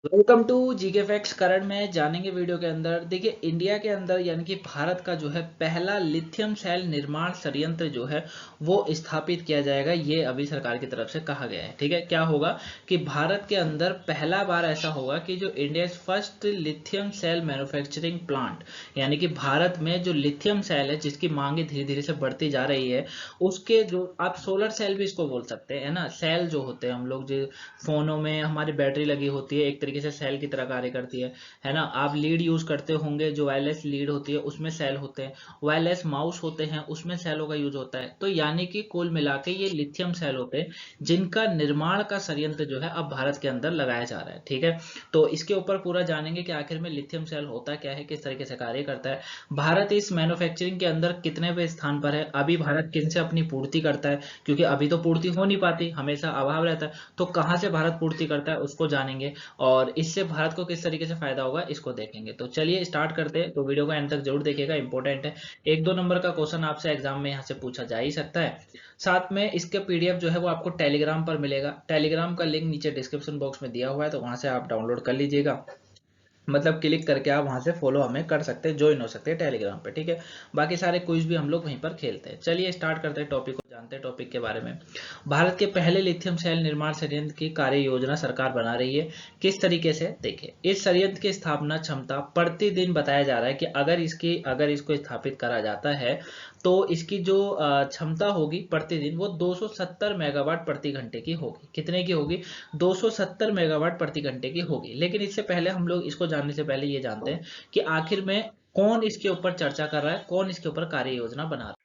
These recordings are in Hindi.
Welcome to GK facts. Current में जानेंगे वीडियो के अंदर। देखिए, इंडिया के अंदर यानी कि भारत का जो है पहला लिथियम सेल निर्माण संयंत्र जो है वो स्थापित किया जाएगा। ये अभी सरकार की तरफ से कहा गया है। ठीक है, क्या होगा कि भारत के अंदर पहला बार ऐसा होगा कि जो India first lithium cell manufacturing plant, यानी कि भारत में जो लिथियम सेल है जिसकी मांगे धीरे धीरे से बढ़ती जा रही है, उसके जो आप सोलर सेल भी इसको बोल सकते हैं ना। सेल जो होते हैं हम लोग जो फोनों में हमारी बैटरी लगी होती है, एक तरीके से सेल की तरह कार्य करती है ना। आप लीड यूज करते होंगे, जो वायरलेस लीड होती है उसमें सेल होते हैं, वायरलेस माउस होते हैं उसमें सेलों का यूज होता है। तो यानी कि कुल मिला के ये लिथियम सेल होते हैं जिनका निर्माण का संयंत्र जो है अब भारत के अंदर लगाया जा रहा है। ठीक है, तो इसके ऊपर पूरा जानेंगे कि आखिर में लिथियम सेल होता क्या है, किस तरीके से कार्य करता है, भारत इस मैन्युफैक्चरिंग के अंदर कितने पे स्थान पर है, अभी भारत किन से अपनी पूर्ति करता है, क्योंकि अभी तो पूर्ति हो नहीं पाती, हमेशा अभाव रहता है। तो कहाँ से भारत पूर्ति करता है उसको जानेंगे, और इससे भारत को किस तरीके से फायदा होगा इसको देखेंगे। तो चलिए स्टार्ट करते हैं। तो वीडियो को एंड तक जरूर देखिएगा, इंपॉर्टेंट है। एक दो नंबर का क्वेश्चन आपसे एग्जाम में यहाँ से पूछा जा ही सकता है। साथ में इसके पीडीएफ जो है वो आपको टेलीग्राम पर मिलेगा। टेलीग्राम का लिंक नीचे डिस्क्रिप्शन बॉक्स में दिया हुआ है, तो वहां से आप डाउनलोड कर लीजिएगा। मतलब क्लिक करके आप वहां से फॉलो हमें कर सकते हैं, ज्वाइन हो सकते हैं टेलीग्राम पे। ठीक है, बाकी सारे क्विज भी हम लोग वहीं पर खेलते हैं। चलिए स्टार्ट करते हैं, टॉपिक को जानते हैं। टॉपिक के बारे में, भारत के पहले लिथियम सेल निर्माण संयंत्र की कार्य योजना सरकार बना रही है। किस तरीके से, देखिए, इस संयंत्र की स्थापना क्षमता प्रतिदिन बताया जा रहा है कि अगर इसको स्थापित करा जाता है तो इसकी जो क्षमता होगी प्रतिदिन वो 270 मेगावाट प्रति घंटे की होगी। कितने की होगी? 270 मेगावाट प्रति घंटे की होगी। लेकिन इससे पहले हम लोग इसको जानने से पहले ये जानते हैं कि आखिर में कौन इसके ऊपर चर्चा कर रहा है, कौन इसके ऊपर कार्य योजना बना रहा है।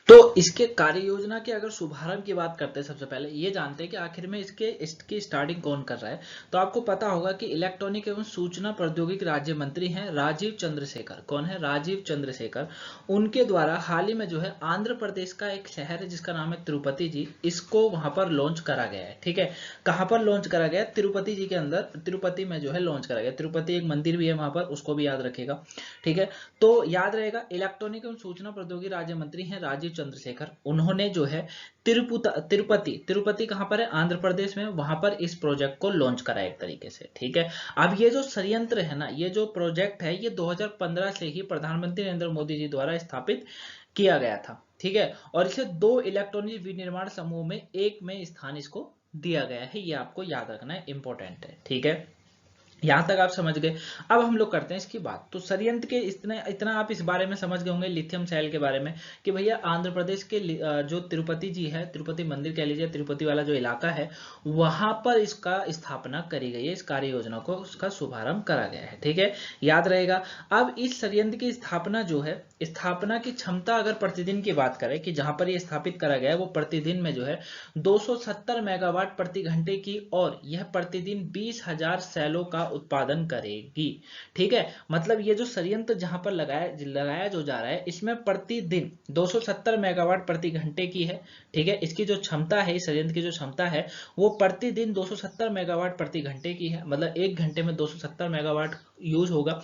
तो इसके कार्य योजना के अगर शुभारंभ की बात करते हैं, सबसे पहले ये जानते हैं कि आखिर में इसकी स्टार्टिंग कौन कर रहा है। तो आपको पता होगा कि इलेक्ट्रॉनिक एवं सूचना प्रौद्योगिकी राज्य मंत्री हैं राजीव चंद्रशेखर। कौन है? राजीव चंद्रशेखर। उनके द्वारा हाल ही में जो है आंध्र प्रदेश का एक शहर है जिसका नाम है तिरुपति जी, इसको वहां पर लॉन्च करा गया है। ठीक है, कहां पर लॉन्च करा गया? तिरुपति जी के अंदर, तिरुपति में जो है लॉन्च करा गया। तिरुपति एक मंदिर भी है वहां पर, उसको भी याद रखेगा। ठीक है, तो याद रहेगा, इलेक्ट्रॉनिक एवं सूचना प्रौद्योगिकी राज्य मंत्री हैं राजीव चंद्रशेखर। उन्होंने जो है तिरुपति तिरुपति कहां पर है? आंध्र प्रदेश में, वहां पर इस प्रोजेक्ट को लॉन्च करा एक तरीके से। ठीक है, अब ये जो संयंत्र है ना, ये जो प्रोजेक्ट है, ये 2015 से ही प्रधानमंत्री नरेंद्र मोदी जी द्वारा स्थापित किया गया था। ठीक है, और इसे दो इलेक्ट्रॉनिक विनिर्माण समूह में एक में स्थान इसको दिया गया है। ये आपको याद रखना है, इंपॉर्टेंट है। ठीक है, यहां तक आप समझ गए। अब हम लोग करते हैं इसकी बात। तो संयंत्र के इतना इतना आप इस बारे में समझ गए होंगे लिथियम सेल के बारे में, कि भैया आंध्र प्रदेश के जो तिरुपति जी है, तिरुपति मंदिर कह लीजिए, तिरुपति वाला जो इलाका है, वहां पर इसका स्थापना करी गई है। इस कार्य योजना को, उसका शुभारंभ करा गया है। ठीक है, याद रहेगा। अब इस संयंत्र की स्थापना जो है, स्थापना की क्षमता अगर प्रतिदिन की बात करें कि जहां पर ये स्थापित करा गया है, वो प्रतिदिन में जो है 270 मेगावाट प्रति घंटे की, और यह प्रतिदिन 20,000 सेलों का उत्पादन करेगी। ठीक है, मतलब ये जो संयंत्र जहां पर लगाया जो जा रहा है, इसमें प्रतिदिन 270 मेगावाट प्रति घंटे की है। ठीक है, इसकी जो क्षमता है, इस संयंत्र की जो क्षमता है, वो प्रतिदिन 270 मेगावाट प्रति घंटे की है। मतलब एक घंटे में 270 मेगावाट यूज होगा,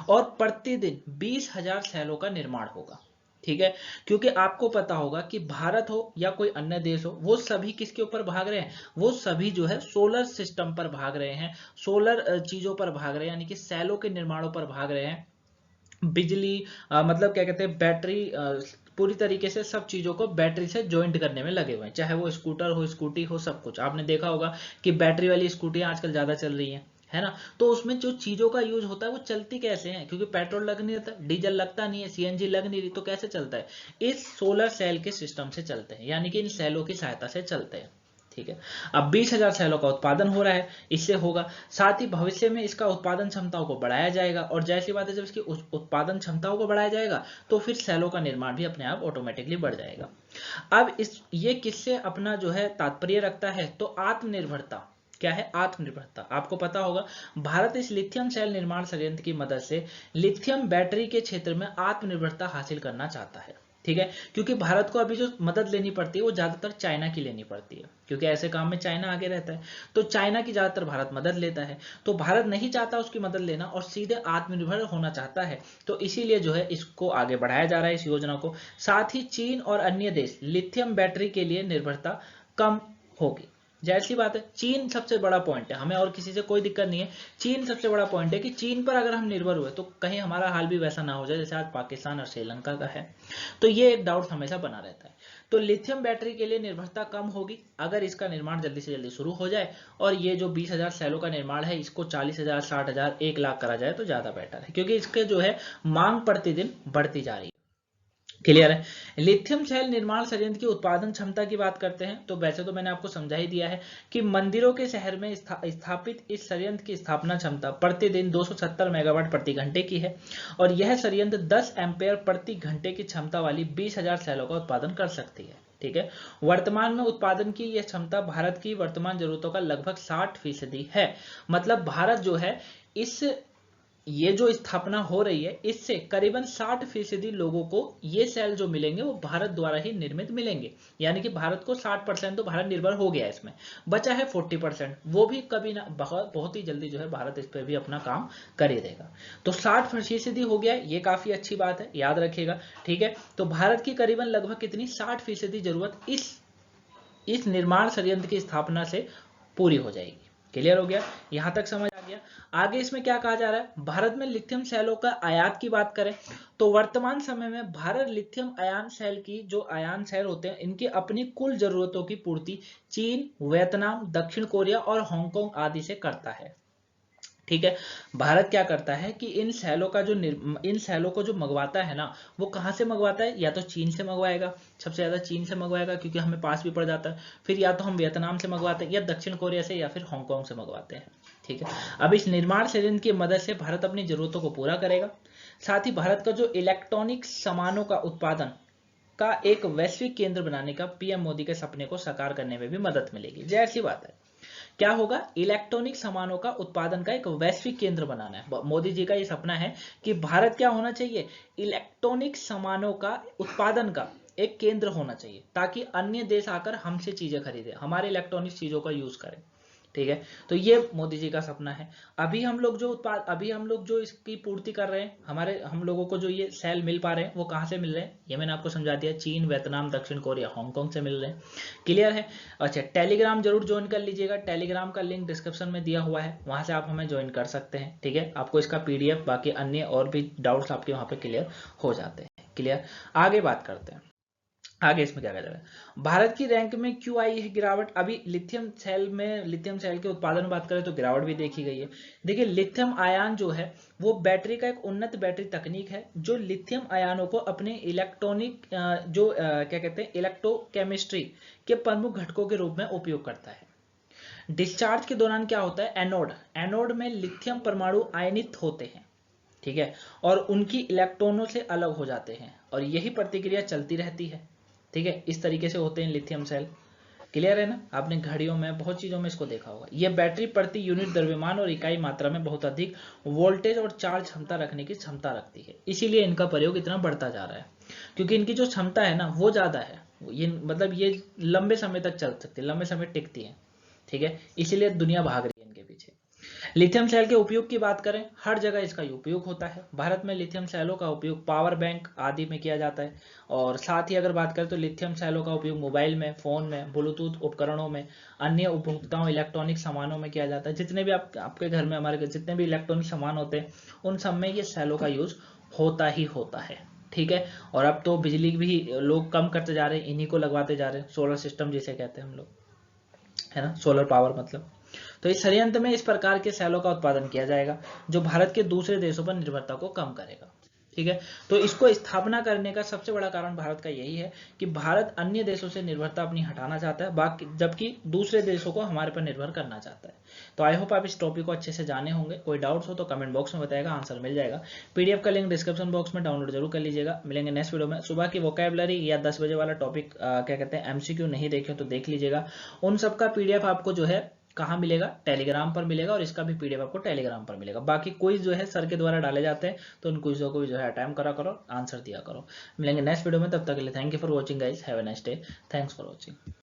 और प्रतिदिन 20,000 सेलों का निर्माण होगा। ठीक है, क्योंकि आपको पता होगा कि भारत हो या कोई अन्य देश हो, वो सभी किसके ऊपर भाग रहे हैं? वो सभी जो है सोलर सिस्टम पर भाग रहे हैं, सोलर चीजों पर भाग रहे हैं, यानी कि सेलों के निर्माणों पर भाग रहे हैं। बिजली, मतलब क्या कहते हैं, बैटरी, पूरी तरीके से सब चीजों को बैटरी से ज्वाइंट करने में लगे हुए हैं। चाहे वो स्कूटर हो, स्कूटी हो, सब कुछ आपने देखा होगा कि बैटरी वाली स्कूटियां आजकल ज्यादा चल रही हैं, है ना। तो उसमें जो चीजों का यूज होता है वो चलती कैसे हैं? क्योंकि पेट्रोल लग नहीं रहता, डीजल लगता नहीं है, सीएनजी लग नहीं रही, तो कैसे चलता है? इस सोलर सेल के सिस्टम से चलते हैं, यानी कि इन सेलों की सहायता से चलते हैं। ठीक है, अब 20,000 सेलों का उत्पादन हो रहा है, इससे होगा। साथ ही भविष्य में इसका उत्पादन क्षमताओं को बढ़ाया जाएगा, और जैसी बात है, जब इसकी उत्पादन क्षमताओं को बढ़ाया जाएगा तो फिर सेलों का निर्माण भी अपने आप ऑटोमेटिकली बढ़ जाएगा। अब ये किससे अपना जो है तात्पर्य रखता है? तो आत्मनिर्भरता। क्या है? आत्मनिर्भरता। आपको पता होगा, भारत इस लिथियम सेल निर्माण संयंत्र की मदद से लिथियम बैटरी के क्षेत्र में आत्मनिर्भरता हासिल करना चाहता है। ठीक है, क्योंकि भारत को अभी जो मदद लेनी पड़ती है वो ज्यादातर चाइना की लेनी पड़ती है, क्योंकि ऐसे काम में चाइना आगे रहता है। तो चाइना की ज्यादातर भारत मदद लेता है, तो भारत नहीं चाहता उसकी मदद लेना, और सीधे आत्मनिर्भर होना चाहता है। तो इसीलिए जो है इसको आगे बढ़ाया जा रहा है, इस योजना को। साथ ही चीन और अन्य देश लिथियम बैटरी के लिए निर्भरता कम होगी। जाहिर सी बात है चीन सबसे बड़ा पॉइंट है, हमें और किसी से कोई दिक्कत नहीं है, चीन सबसे बड़ा पॉइंट है कि चीन पर अगर हम निर्भर हुए तो कहीं हमारा हाल भी वैसा ना हो जाए जैसे आज पाकिस्तान और श्रीलंका का है। तो ये एक डाउट हमेशा बना रहता है। तो लिथियम बैटरी के लिए निर्भरता कम होगी अगर इसका निर्माण जल्दी से जल्दी शुरू हो जाए, और ये जो 20,000 सेलों का निर्माण है इसको 40,000, 60,000, 1 लाख करा जाए तो ज्यादा बेटर है, क्योंकि इसके जो है मांग प्रतिदिन बढ़ती जा रही है। क्लियर है। लिथियम सेल निर्माण संयंत्र की उत्पादन क्षमता की बात करते हैं तो वैसे तो मैंने आपको समझा ही दिया है कि मंदिरों के शहर में स्थापित इस संयंत्र की स्थापना क्षमता प्रतिदिन 270 मेगावाट प्रति घंटे की है, और यह संयंत्र 10 एम्पेयर प्रति घंटे की क्षमता वाली 20,000 सेलों का उत्पादन कर सकती है। ठीक है। वर्तमान में उत्पादन की यह क्षमता भारत की वर्तमान जरूरतों का लगभग 60% है। मतलब भारत जो है इस ये जो स्थापना हो रही है इससे करीबन 60% लोगों को ये सेल जो मिलेंगे वो भारत द्वारा ही निर्मित मिलेंगे, यानी कि भारत को 60% तो भारत निर्भर हो गया है, इसमें बचा है 40%, वो भी कभी ना बहुत ही जल्दी जो है भारत इस पर भी अपना काम कर ही देगा। तो 60% हो गया, ये काफी अच्छी बात है, याद रखिएगा। ठीक है। तो भारत की करीबन लगभग कितनी 60% जरूरत इस निर्माण संयंत्र की स्थापना से पूरी हो जाएगी। क्लियर हो गया, यहां तक समझ आ गया। आगे इसमें क्या कहा जा रहा है, भारत में लिथियम सेलों का आयात की बात करें तो वर्तमान समय में भारत लिथियम आयन सेल की जो आयन सेल होते हैं इनकी अपनी कुल जरूरतों की पूर्ति चीन, वियतनाम, दक्षिण कोरिया और हांगकांग आदि से करता है। ठीक है। भारत क्या करता है कि इन सेलों को जो मंगवाता है ना, वो कहां से मंगवाता है, या तो चीन से मंगवाएगा, सबसे ज्यादा चीन से मंगवाएगा क्योंकि हमें पास भी पड़ जाता है, फिर या तो हम वियतनाम से मंगवाते हैं, या दक्षिण कोरिया से, या फिर हांगकांग से मंगवाते हैं। ठीक है। अब इस निर्माण संयंत्र की मदद से भारत अपनी जरूरतों को पूरा करेगा, साथ ही भारत का जो इलेक्ट्रॉनिक सामानों का उत्पादन का एक वैश्विक केंद्र बनाने का पीएम मोदी के सपने को साकार करने में भी मदद मिलेगी। जाहिर सी बात है, क्या होगा, इलेक्ट्रॉनिक सामानों का उत्पादन का एक वैश्विक केंद्र बनाना है। मोदी जी का ये सपना है कि भारत क्या होना चाहिए, इलेक्ट्रॉनिक सामानों का उत्पादन का एक केंद्र होना चाहिए, ताकि अन्य देश आकर हमसे चीजें खरीदे, हमारे इलेक्ट्रॉनिक चीजों का यूज करें। ठीक है। तो ये मोदी जी का सपना है। अभी हम लोग जो इसकी पूर्ति कर रहे हैं, हम लोगों को जो ये सेल मिल पा रहे हैं वो कहाँ से मिल रहे हैं, ये मैंने आपको समझा दिया, चीन, वियतनाम, दक्षिण कोरिया, हांगकांग से मिल रहे हैं। क्लियर है। अच्छा, टेलीग्राम जरूर ज्वाइन कर लीजिएगा, टेलीग्राम का लिंक डिस्क्रिप्शन में दिया हुआ है, वहां से आप हमें ज्वाइन कर सकते हैं। ठीक है। आपको इसका पीडीएफ बाकी अन्य और भी डाउट्स आपके वहां पे क्लियर हो जाते हैं। क्लियर। आगे बात करते हैं, आगे इसमें क्या कहा जा रहा है, भारत की रैंक में क्यों आई है गिरावट। अभी लिथियम सेल के उत्पादन में बात करें तो गिरावट भी देखी गई है। देखिए, लिथियम आयन जो है वो बैटरी का एक उन्नत बैटरी तकनीक है जो लिथियम आयनों को अपने इलेक्ट्रॉनिक क्या कहते हैं, इलेक्ट्रोकेमिस्ट्री के प्रमुख घटकों के रूप में उपयोग करता है। डिस्चार्ज के दौरान क्या होता है, एनोड में लिथियम परमाणु आयनित होते हैं। ठीक है। और उनकी इलेक्ट्रॉनों से अलग हो जाते हैं, और यही प्रतिक्रिया चलती रहती है। ठीक है। इस तरीके से होते हैं लिथियम सेल। क्लियर है ना, आपने घड़ियों में बहुत चीजों में इसको देखा होगा। यह बैटरी प्रति यूनिट द्रव्यमान और इकाई मात्रा में बहुत अधिक वोल्टेज और चार्ज क्षमता रखने की क्षमता रखती है, इसीलिए इनका प्रयोग इतना बढ़ता जा रहा है, क्योंकि इनकी जो क्षमता है ना वो ज्यादा है। ये मतलब ये लंबे समय तक चल सकती है, लंबे समय टिकती है। ठीक है। इसीलिए दुनिया भाग रही है इनके पीछे। लिथियम सेल के उपयोग की बात करें, हर जगह इसका उपयोग होता है। भारत में लिथियम सेलों का उपयोग पावर बैंक आदि में किया जाता है, और साथ ही अगर बात करें तो लिथियम सेलों का उपयोग मोबाइल में, फोन में, ब्लूटूथ उपकरणों में, अन्य उपभोक्ताओं इलेक्ट्रॉनिक सामानों में किया जाता है। जितने भी आपके घर में, हमारे जितने भी इलेक्ट्रॉनिक सामान होते हैं उन सब में ये सेलों का यूज होता ही होता है। ठीक है। और अब तो बिजली भी लोग कम करते जा रहे हैं, इन्हीं को लगवाते जा रहे हैं, सोलर सिस्टम जिसे कहते हैं हम लोग, है ना, सोलर पावर मतलब। तो इस संयंत्र में इस प्रकार के सेलों का उत्पादन किया जाएगा जो भारत के दूसरे देशों पर निर्भरता को कम करेगा। ठीक है। तो इसको स्थापना करने का सबसे बड़ा कारण भारत का यही है कि भारत अन्य देशों से निर्भरता अपनी हटाना चाहता है, बाकी जबकि दूसरे देशों को हमारे पर निर्भर करना चाहता है। तो आई होप आप इस टॉपिक को अच्छे से जाने होंगे। कोई डाउट्स हो तो कमेंट बॉक्स में बताएगा, आंसर मिल जाएगा। पीडीएफ का लिंक डिस्क्रिप्शन बॉक्स में डाउनलोड जरूर कर लीजिएगा। मिलेंगे नेक्स्ट वीडियो में। सुबह की वोकैबुलरी या 10 बजे वाला टॉपिक क्या कहते हैं, एमसीक्यू नहीं देखे तो देख लीजिएगा। उन सबका पीडीएफ आपको जो है कहाँ मिलेगा, टेलीग्राम पर मिलेगा, और इसका भी पीडीएफ आपको टेलीग्राम पर मिलेगा। बाकी क्विज जो है सर के द्वारा डाले जाते हैं, तो उन क्विजों को भी जो है अटेम्प्ट करा करो, आंसर दिया करो। मिलेंगे नेक्स्ट वीडियो में, तब तक के लिए thank you for watching guys, have a nice day, thanks for watching.